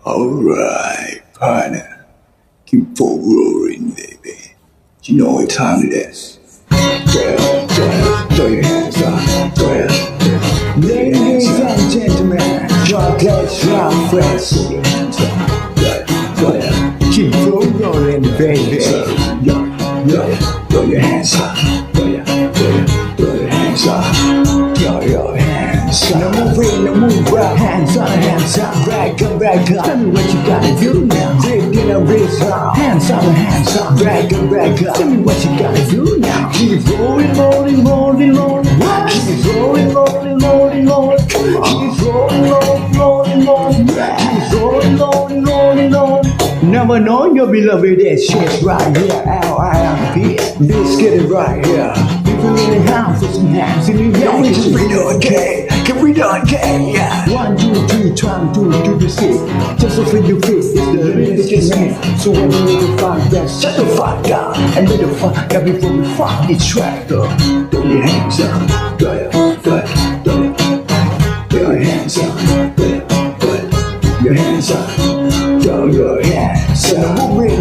Alright, partner. Keep on rolling, baby. You know what time it is. Throw your hands up. Ladies and gentlemen, chocolates, round friends. Throw your hands up. Keep on rolling, baby. Throw your hands up. Throw your hands up. Throw your hands up. No move up. Hands up, back up. Tell me what you gotta do now. Break in a race up. Hands up, back up. Tell me what you gotta do now. Keep rolling. Keep rolling. Keep rolling. Never know your beloved that shit's right here. L-I-M-P. Let's get it right here. People in the house with some hands in the air. Can we do okay? Can we do okay? Yeah. 1, 2, 3, try to do the shit. Just so for your face, it's the limit is man. So when you need to find that, shut the fuck down. And let the fuck out before we fuck each track up. Throw your hands up. Throw your hands up. Your hands up. Throw your hands up.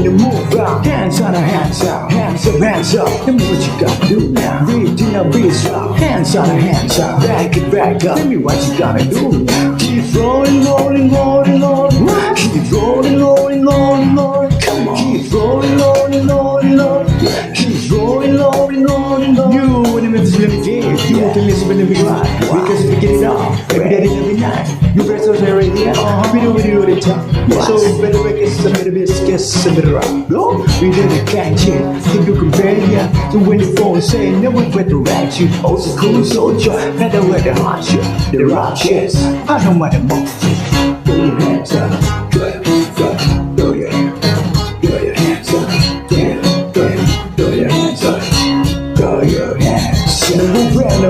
Move out. Hands on, hands out. Hands up. Tell me what you gotta do now. Breathe in a breeze out. Hands on, hands out. Back up. Tell me what you gotta do now. Keep rolling. Keep rolling. Come on. Keep rolling. Keep rolling. You wanna miss the game. You want to miss when we ride. Because we get it off. Every day, every night. You better already there. We do the time. So better make it some better biscuits, some better rock. No, we did a catch it. Think you compare ya to when the phone say never went to rat you. Oh, so cool, so joy. Better wear the hot shit, the rock shit. I don't want to move. Throw your hands up. Throw your hands up. Throw your hands up. Throw your hands up. Throw your hands up.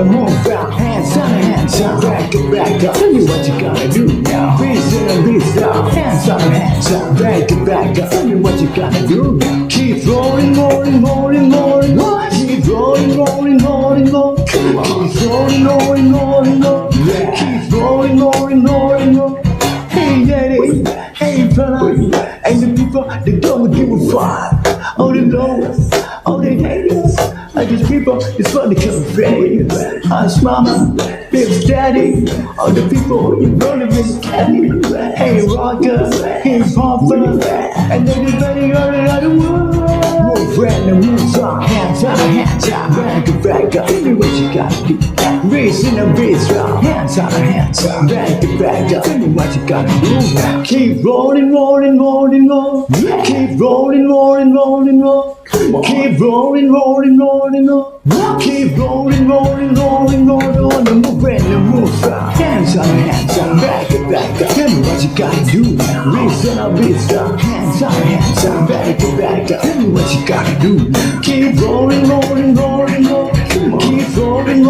Move out. Hands up. Back up. Tell me what you gotta do now. Breeze out. Hands up. Back up. Tell me what you gotta do now. Keep rolling. Keep rolling. Come on. Keep rolling. Keep rolling. Hey lady, hey fella, and the people that don't give a fuck. All the lowers, all the haters. These people, it's funny come fade. Us mama, big daddy. All the people, you know them is candy. Hey rocker, hey popper, and everybody all around the world. Move random moves on, hands up, back up. Tell me what you gotta do. Raise in a race round, hands up, back up. Tell me what you gotta do now. Keep rolling. Keep rolling. Keep rolling. Keep rolling. Move random moves on, hands up, back up. Tell me what you gotta do now. Raise in a race round, hands up, back up. Tell me what you gotta do now. Keep rolling. Keep rolling.